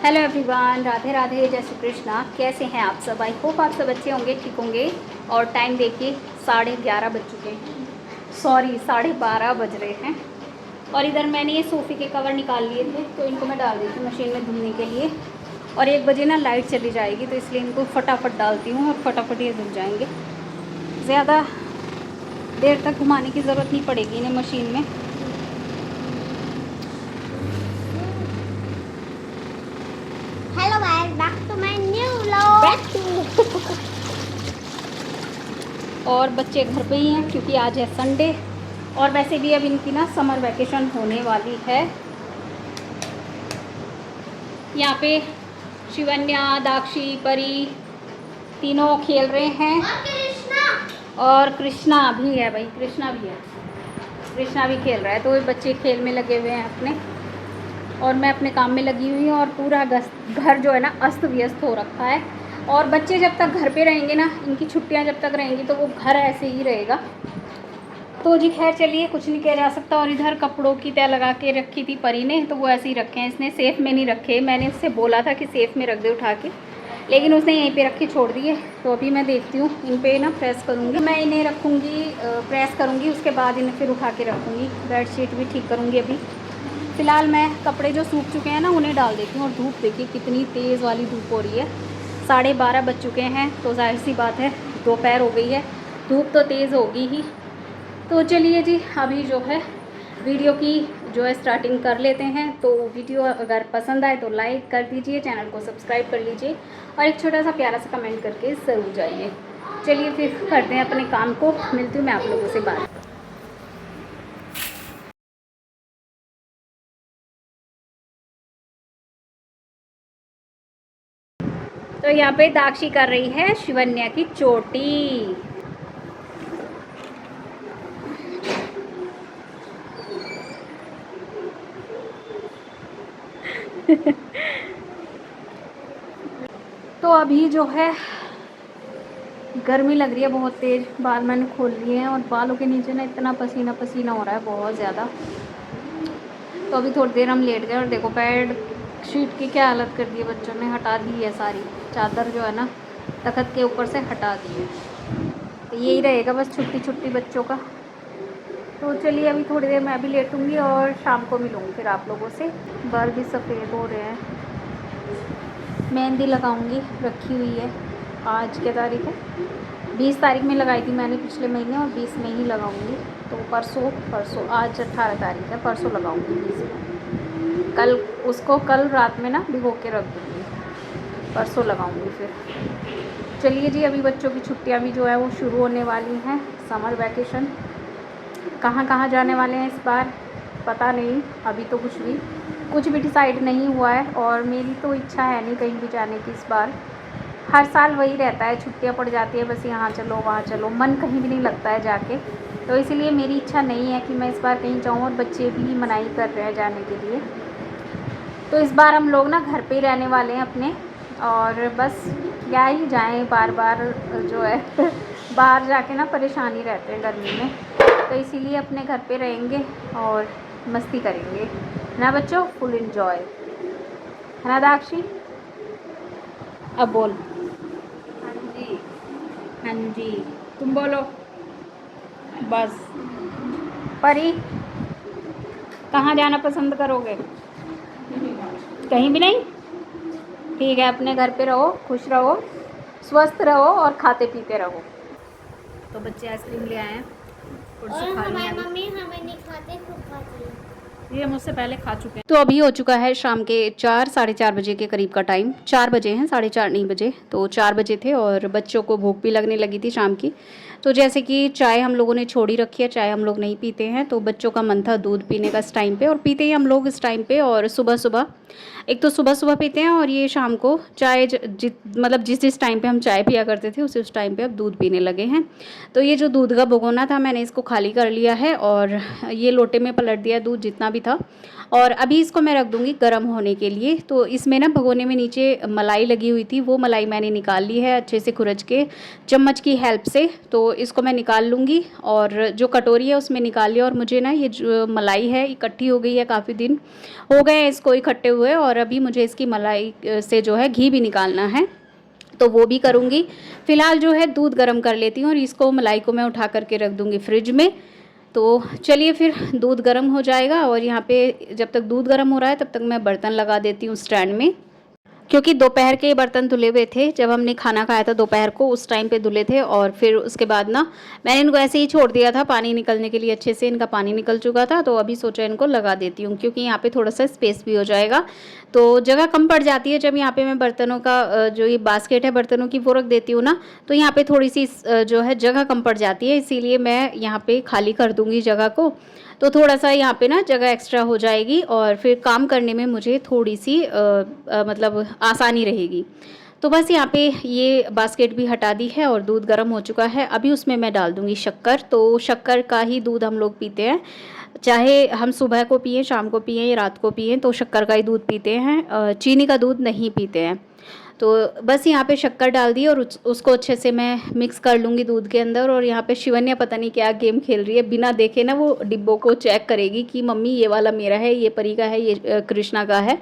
Hello everyone, Radhe Radhe, जय श्री कृष्णा। कैसे हैं आप सब? आई होप आप सब अच्छे होंगे, ठीक होंगे। और टाइम देखिए 11:30 बज चुके हैं, सॉरी 12:30 बज रहे हैं। और इधर मैंने ये सोफ़े के कवर निकाल लिए थे, तो इनको मैं डाल दी थी मशीन में धुलने के लिए। और 1 बजे ना लाइट चली जाएगी, तो इसलिए इनको फटाफट डालती हूँ और फटाफट ये धुल जाएंगे। ज़्यादा देर तक घुमाने की ज़रूरत नहीं पड़ेगी इन्हें मशीन में। Hello guys, back to my new vlog. और बच्चे घर पे ही हैं क्योंकि आज है संडे। और वैसे भी अब इनकी ना समर वैकेशन होने वाली है। यहाँ पे शिवन्या, दाक्षी, परी तीनों खेल रहे हैं। और कृष्णा भी है भाई, कृष्णा भी है, कृष्णा भी खेल रहा है। तो ये बच्चे खेल में लगे हुए हैं अपने, और मैं अपने काम में लगी हुई हूँ। और पूरा घर जो है ना अस्त व्यस्त हो रखा है। और बच्चे जब तक घर पे रहेंगे ना, इनकी छुट्टियाँ जब तक रहेंगी, तो वो घर ऐसे ही रहेगा। तो जी खैर चलिए, कुछ नहीं किया जा सकता। और इधर कपड़ों की तह लगा के रखी थी परी ने, तो वो ऐसे ही रखे हैं। इसने सेफ़ में नहीं रखे, मैंने उससे बोला था कि सेफ़ में रख दे उठा के, लेकिन उसने यहीं पे रख के छोड़ दिए। तो अभी मैं देखती हूँ, इन पे ना प्रेस करूँगी। मैं इन्हें रखूँगी, प्रेस करूँगी, उसके बाद इन्हें फिर उठा के रखूँगी। बेडशीट भी ठीक करूँगी। अभी फ़िलहाल मैं कपड़े जो सूख चुके हैं ना, उन्हें डाल देती हूँ। और धूप देखिए कितनी तेज़ वाली धूप हो रही है। 12:30 बज चुके हैं, तो जाहिर सी बात है दोपहर हो गई है, धूप तो तेज़ होगी ही। तो चलिए जी, अभी जो है वीडियो की जो है स्टार्टिंग कर लेते हैं। तो वीडियो अगर पसंद आए तो लाइक कर दीजिए, चैनल को सब्सक्राइब कर लीजिए, और एक छोटा सा प्यारा सा कमेंट करके ज़रूर जाइए। चलिए फिर करते हैं अपने काम को, मिलती हूँ मैं आप लोगों से बात। तो यहाँ पे दाक्षी कर रही है शिवन्या की चोटी। तो अभी जो है गर्मी लग रही है बहुत तेज़। बाल मैंने खोल लिए हैं और बालों के नीचे ना इतना पसीना पसीना हो रहा है, बहुत ज़्यादा। तो अभी थोड़ी देर हम लेट गए, और देखो बेड शीट की क्या हालत कर दी है बच्चों ने। हटा दी है सारी चादर जो है ना तख्त के ऊपर से हटा दी है। तो यही रहेगा बस छुट्टी छुट्टी बच्चों का। तो चलिए अभी थोड़ी देर मैं भी लेटूंगी और शाम को मिलूँगी फिर आप लोगों से। बाल भी सफ़ेद हो रहे हैं। मेहंदी लगाऊंगी, रखी हुई है। आज क्या तारीख है? 20 तारीख में लगाई थी मैंने पिछले महीने, और 20 में ही लगाऊंगी। तो परसों आज 18 तारीख है, परसों लगाऊंगी 20 में। कल उसको कल रात में ना भिगो के रख दूँगी, परसों लगाऊंगी फिर। चलिए जी, अभी बच्चों की छुट्टियां भी जो है वो शुरू होने वाली हैं, समर वैकेशन। कहाँ कहाँ जाने वाले हैं इस बार पता नहीं, अभी तो कुछ भी डिसाइड नहीं हुआ है। और मेरी तो इच्छा है नहीं कहीं भी जाने की इस बार। हर साल वही रहता है, छुट्टियां पड़ जाती है, बस यहाँ चलो वहाँ चलो, मन कहीं भी नहीं लगता है जाके। तो इसलिए मेरी इच्छा नहीं है कि मैं इस बार कहीं जाऊँ, और बच्चे भी मनाही कर रहे हैं जाने के लिए। तो इस बार हम लोग ना घर पे ही रहने वाले हैं अपने, और बस क्या ही जाएं बार बार जो है बाहर जाके ना परेशानी रहते हैं गर्मी में। तो इसीलिए अपने घर पे रहेंगे और मस्ती करेंगे ना बच्चों, फुल एंजॉय, है ना दाक्षी? अब बोल। हाँ जी। हाँ जी, तुम बोलो बस। परी, कहाँ जाना पसंद करोगे? कहीं भी नहीं? ठीक है, अपने घर पे रहो, खुश रहो, स्वस्थ रहो और खाते पीते रहो। तो बच्चे आइसक्रीम ले आए हैं, और थोड़ी सी खा ली हमारी हैं। मम्मी हमें नहीं खाते, खुद खाती है। ये मुझसे पहले खा चुके हैं। तो अभी हो चुका है शाम के 4 साढ़े 4 बजे के करीब का टाइम। 4 बजे हैं, 4:30 नहीं बजे। तो 4 बजे थे, और बच्चों को भूख भी लगने लगी थी शाम की। तो जैसे कि चाय हम लोगों ने छोड़ी रखी है, चाय हम लोग नहीं पीते हैं। तो बच्चों का मन था दूध पीने का इस टाइम पे, और पीते ही हम लोग इस टाइम पे। और सुबह सुबह, एक तो सुबह सुबह पीते हैं, और ये शाम को चाय मतलब जिस जिस टाइम पे हम चाय पिया करते थे उस टाइम पे अब दूध पीने लगे हैं। तो ये जो दूध का भगोना था, मैंने इसको खाली कर लिया है, और ये लोटे में पलट दिया दूध जितना भी था। और अभी इसको मैं रख दूँगी गर्म होने के लिए। तो इसमें ना भगोने में नीचे मलाई लगी हुई थी, वो मलाई मैंने निकाल ली है अच्छे से खुरच के चम्मच की हेल्प से। तो इसको मैं निकाल लूँगी और जो कटोरी है उसमें निकाल लिया। और मुझे ना ये जो मलाई है इकट्ठी हो गई है, काफ़ी दिन हो गए हैं इसको इकट्ठे हुए, और अभी मुझे इसकी मलाई से जो है घी भी निकालना है, तो वो भी करूँगी। फ़िलहाल जो है दूध गर्म कर लेती हूँ और इसको मलाई को मैं उठा करके रख दूँगी फ्रिज में। तो चलिए फिर दूध गर्म हो जाएगा, और यहाँ पे जब तक दूध गर्म हो रहा है तब तक मैं बर्तन लगा देती हूँ स्टैंड में, क्योंकि दोपहर के बर्तन धुले हुए थे। जब हमने खाना खाया था दोपहर को उस टाइम पे धुले थे, और फिर उसके बाद ना मैंने इनको ऐसे ही छोड़ दिया था पानी निकलने के लिए, अच्छे से इनका पानी निकल चुका था। तो अभी सोचा इनको लगा देती हूँ, क्योंकि यहाँ पे थोड़ा सा स्पेस भी हो जाएगा, तो जगह कम पड़ जाती है जब यहाँ पे मैं बर्तनों का जो ये बास्केट है बर्तनों की वो रख देती हूँ ना, तो यहाँ पे थोड़ी सी जो है जगह कम पड़ जाती है, इसीलिए मैं यहाँ पे खाली कर दूँगी जगह को। तो थोड़ा सा यहाँ पे ना जगह एक्स्ट्रा हो जाएगी, और फिर काम करने में मुझे थोड़ी सी मतलब आसानी रहेगी। तो बस यहाँ पे ये बास्केट भी हटा दी है और दूध गर्म हो चुका है। अभी उसमें मैं डाल दूँगी शक्कर। तो शक्कर का ही दूध हम लोग पीते हैं, चाहे हम सुबह को पिएं, शाम को पिएं या रात को पिएं, तो शक्कर का ही दूध पीते हैं, चीनी का दूध नहीं पीते हैं। तो बस यहाँ पे शक्कर डाल दी और उसको अच्छे से मैं मिक्स कर लूँगी दूध के अंदर। और यहाँ पे शिवन्या पता नहीं क्या गेम खेल रही है, बिना देखे ना वो डिब्बों को चेक करेगी कि मम्मी ये वाला मेरा है, ये परी का है, ये कृष्णा का है,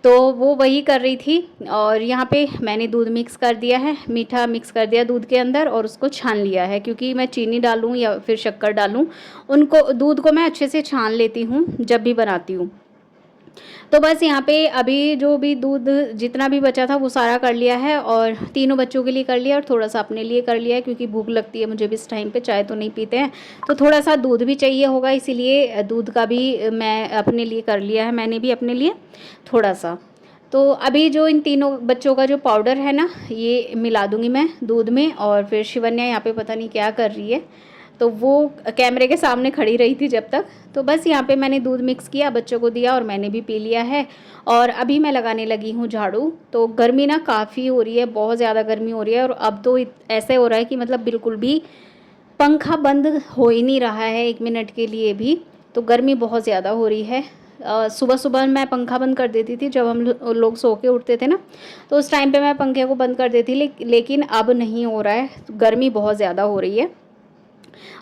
तो वो वही कर रही थी। और यहाँ पे मैंने दूध मिक्स कर दिया है, मीठा मिक्स कर दिया दूध के अंदर और उसको छान लिया है, क्योंकि मैं चीनी डालूँ या फिर शक्कर डालूँ, उनको दूध को मैं अच्छे से छान लेती हूँ जब भी बनाती हूँ। तो बस यहाँ पे अभी जो भी दूध जितना भी बचा था वो सारा कर लिया है, और तीनों बच्चों के लिए कर लिया और थोड़ा सा अपने लिए कर लिया है, क्योंकि भूख लगती है मुझे भी इस टाइम पे, चाय तो नहीं पीते हैं, तो थोड़ा सा दूध भी चाहिए होगा, इसीलिए दूध का भी मैं अपने लिए कर लिया है, मैंने भी अपने लिए थोड़ा सा। तो अभी जो इन तीनों बच्चों का जो पाउडर है ना ये मिला दूँगी मैं दूध में। और फिर शिवन्या यहाँ पे पता नहीं क्या कर रही है, तो वो कैमरे के सामने खड़ी रही थी जब तक। तो बस यहाँ पे मैंने दूध मिक्स किया, बच्चों को दिया और मैंने भी पी लिया है। और अभी मैं लगाने लगी हूँ झाड़ू। तो गर्मी ना काफ़ी हो रही है, बहुत ज़्यादा गर्मी हो रही है, और अब तो ऐसे हो रहा है कि मतलब बिल्कुल भी पंखा बंद हो ही नहीं रहा है 1 मिनट के लिए भी, तो गर्मी बहुत ज़्यादा हो रही है। सुबह सुबह मैं पंखा बंद कर देती थी जब हम लोग सो के उठते थे ना, तो उस टाइम पे मैं पंखे को बंद कर देती, लेकिन अब नहीं हो रहा है, गर्मी बहुत ज़्यादा हो रही है।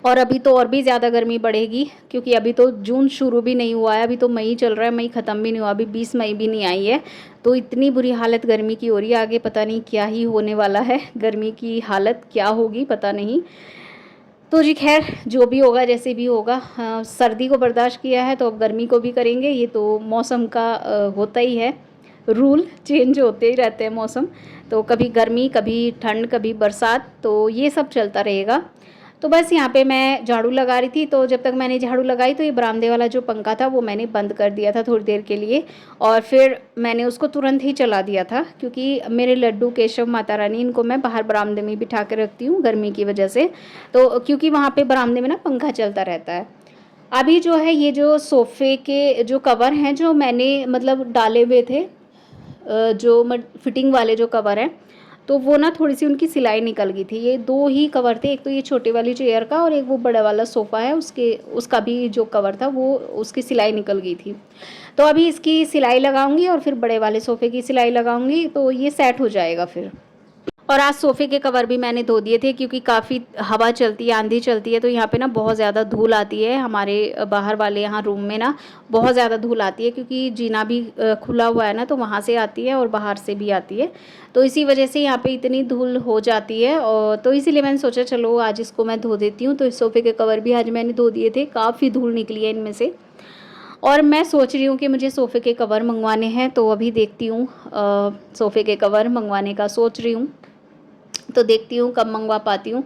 और अभी तो और भी ज़्यादा गर्मी बढ़ेगी, क्योंकि अभी तो जून शुरू भी नहीं हुआ है, अभी तो मई चल रहा है, मई ख़त्म भी नहीं हुआ, अभी 20 मई भी नहीं आई है। तो इतनी बुरी हालत गर्मी की हो रही है, आगे पता नहीं क्या ही होने वाला है, गर्मी की हालत क्या होगी पता नहीं। तो जी खैर जो भी होगा जैसे भी होगा, सर्दी को बर्दाश्त किया है तो अब गर्मी को भी करेंगे, ये तो मौसम का होता ही है, रूल चेंज होते ही रहते हैं मौसम, तो कभी गर्मी कभी ठंड कभी बरसात, तो ये सब चलता रहेगा। तो बस यहाँ पे मैं झाड़ू लगा रही थी, तो जब तक मैंने झाड़ू लगाई तो ये बरामदे वाला जो पंखा था वो मैंने बंद कर दिया था थोड़ी देर के लिए, और फिर मैंने उसको तुरंत ही चला दिया था, क्योंकि मेरे लड्डू केशव माता रानी इनको मैं बाहर बरामदे में बिठा के रखती हूँ गर्मी की वजह से, तो क्योंकि वहाँ पर बरामदे में ना पंखा चलता रहता है। अभी जो है ये जो सोफ़े के जो कवर हैं जो मैंने मतलब डाले हुए थे, जो फिटिंग वाले जो कवर हैं, तो वो ना थोड़ी सी उनकी सिलाई निकल गई थी। ये 2 ही कवर थे, एक तो ये छोटे वाली चेयर का और एक वो बड़ा वाला सोफ़ा है उसका भी जो कवर था वो उसकी सिलाई निकल गई थी। तो अभी इसकी सिलाई लगाऊंगी और फिर बड़े वाले सोफ़े की सिलाई लगाऊंगी, तो ये सेट हो जाएगा फिर। और आज सोफ़े के कवर भी मैंने धो दिए थे, क्योंकि काफ़ी हवा चलती है, आंधी चलती है, तो यहाँ पे ना बहुत ज़्यादा धूल आती है, हमारे बाहर वाले यहाँ रूम में ना बहुत ज़्यादा धूल आती है, क्योंकि जीना भी खुला हुआ है ना, तो वहाँ से आती है और बाहर से भी आती है, तो इसी वजह से यहाँ पे इतनी धूल हो जाती है। और तो इसीलिए मैंने सोचा चलो आज इसको मैं धो देती हूँ। तो इस सोफ़े के कवर भी आज मैंने धो दिए थे, काफ़ी धूल निकली है इनमें से। और मैं सोच रही हूँ कि मुझे सोफ़े के कवर मंगवाने हैं, तो अभी देखती हूँ, सोफ़े के कवर मंगवाने का सोच रही हूँ, तो देखती हूँ कब मंगवा पाती हूँ।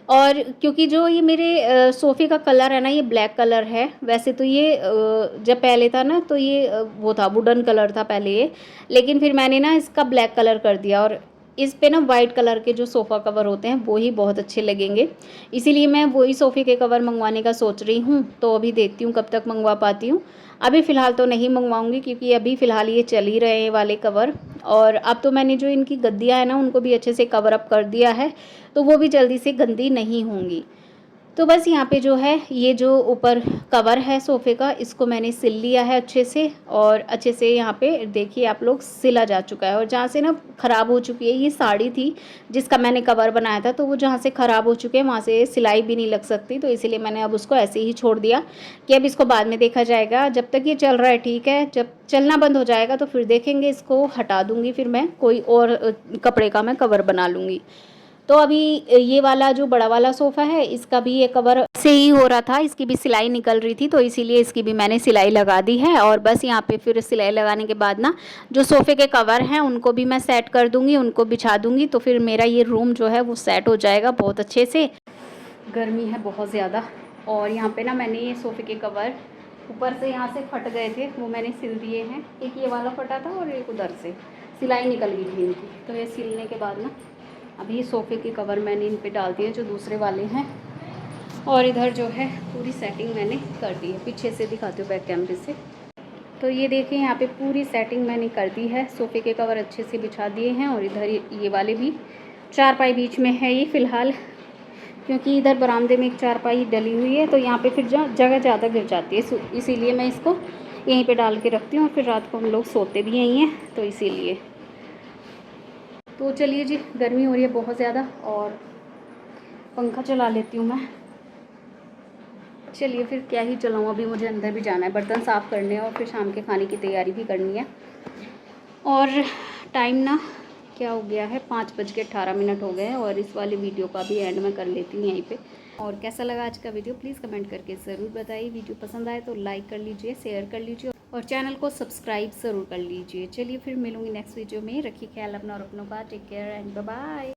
और क्योंकि जो ये मेरे सोफ़े का कलर है ना ये ब्लैक कलर है, वैसे तो ये जब पहले था ना तो ये वो था वुडन कलर था पहले ये, लेकिन फिर मैंने ना इसका ब्लैक कलर कर दिया, और इस पे ना वाइट कलर के जो सोफ़ा कवर होते हैं वो ही बहुत अच्छे लगेंगे, इसीलिए मैं वही सोफ़े के कवर मंगवाने का सोच रही हूँ। तो अभी देखती हूँ कब तक मंगवा पाती हूँ। अभी फ़िलहाल तो नहीं मंगवाऊँगी, क्योंकि अभी फ़िलहाल ये चल ही रहे हैं वाले कवर। और अब तो मैंने जो इनकी गद्दियाँ हैं ना उनको भी अच्छे से कवर अप कर दिया है, तो वो भी जल्दी से गंदी नहीं होंगी। तो बस यहाँ पे जो है ये जो ऊपर कवर है सोफ़े का, इसको मैंने सिल लिया है अच्छे से, और अच्छे से यहाँ पे देखिए आप लोग सिला जा चुका है। और जहाँ से ना ख़राब हो चुकी है, ये साड़ी थी जिसका मैंने कवर बनाया था, तो वो जहाँ से ख़राब हो चुके हैं वहाँ से सिलाई भी नहीं लग सकती, तो इसीलिए मैंने अब उसको ऐसे ही छोड़ दिया कि अब इसको बाद में देखा जाएगा। जब तक ये चल रहा है ठीक है, जब चलना बंद हो जाएगा तो फिर देखेंगे, इसको हटा दूँगी, फिर मैं कोई और कपड़े का मैं कवर बना लूँगी। तो अभी ये वाला जो बड़ा वाला सोफ़ा है, इसका भी ये कवर से ही हो रहा था, इसकी भी सिलाई निकल रही थी, तो इसीलिए इसकी भी मैंने सिलाई लगा दी है। और बस यहाँ पे फिर सिलाई लगाने के बाद ना जो सोफ़े के कवर हैं उनको भी मैं सेट कर दूँगी, उनको बिछा दूँगी, तो फिर मेरा ये रूम जो है वो सेट हो जाएगा बहुत अच्छे से। गर्मी है बहुत ज़्यादा, और यहाँ पे ना मैंने ये सोफ़े के कवर ऊपर से यहाँ से फट गए थे, वो मैंने सिल दिए हैं। एक ये वाला फटा था और एक उधर से सिलाई निकल गई थी इनकी, तो ये सिलने के बाद ना अभी सोफ़े के कवर मैंने इन पे डाल दिए जो दूसरे वाले हैं। और इधर जो है पूरी सेटिंग मैंने कर दी है, पीछे से दिखाती हूँ बैक कैमरे से। तो ये देखिए यहाँ पे पूरी सेटिंग मैंने कर दी है, सोफ़े के कवर अच्छे से बिछा दिए हैं। और इधर ये वाले भी चारपाई बीच में है ये फ़िलहाल, क्योंकि इधर बरामदे में एक चारपाई डली हुई है, तो यहाँ पे फिर जगह ज़्यादा गिर जाती है, इसीलिए मैं इसको यहीं पे डाल के रखती हूँ। और फिर रात को हम लोग सोते भी यहीं हैं, तो इसीलिए। तो चलिए जी, गर्मी हो रही है बहुत ज़्यादा, और पंखा चला लेती हूँ मैं। चलिए फिर क्या ही चलाऊँ, अभी मुझे अंदर भी जाना है, बर्तन साफ़ करने हैं और फिर शाम के खाने की तैयारी भी करनी है। और टाइम ना क्या हो गया है, 5:18 हो गए हैं, और इस वाले वीडियो का भी एंड मैं कर लेती हूँ यहीं पे। और कैसा लगा आज का वीडियो प्लीज़ कमेंट करके ज़रूर बताइए। वीडियो पसंद आए तो लाइक कर लीजिए, शेयर कर लीजिए, और चैनल को सब्सक्राइब ज़रूर कर लीजिए। चलिए फिर मिलूँगी नेक्स्ट वीडियो में। रखिए ख्याल अपना और अपनों का। Take care and bye bye.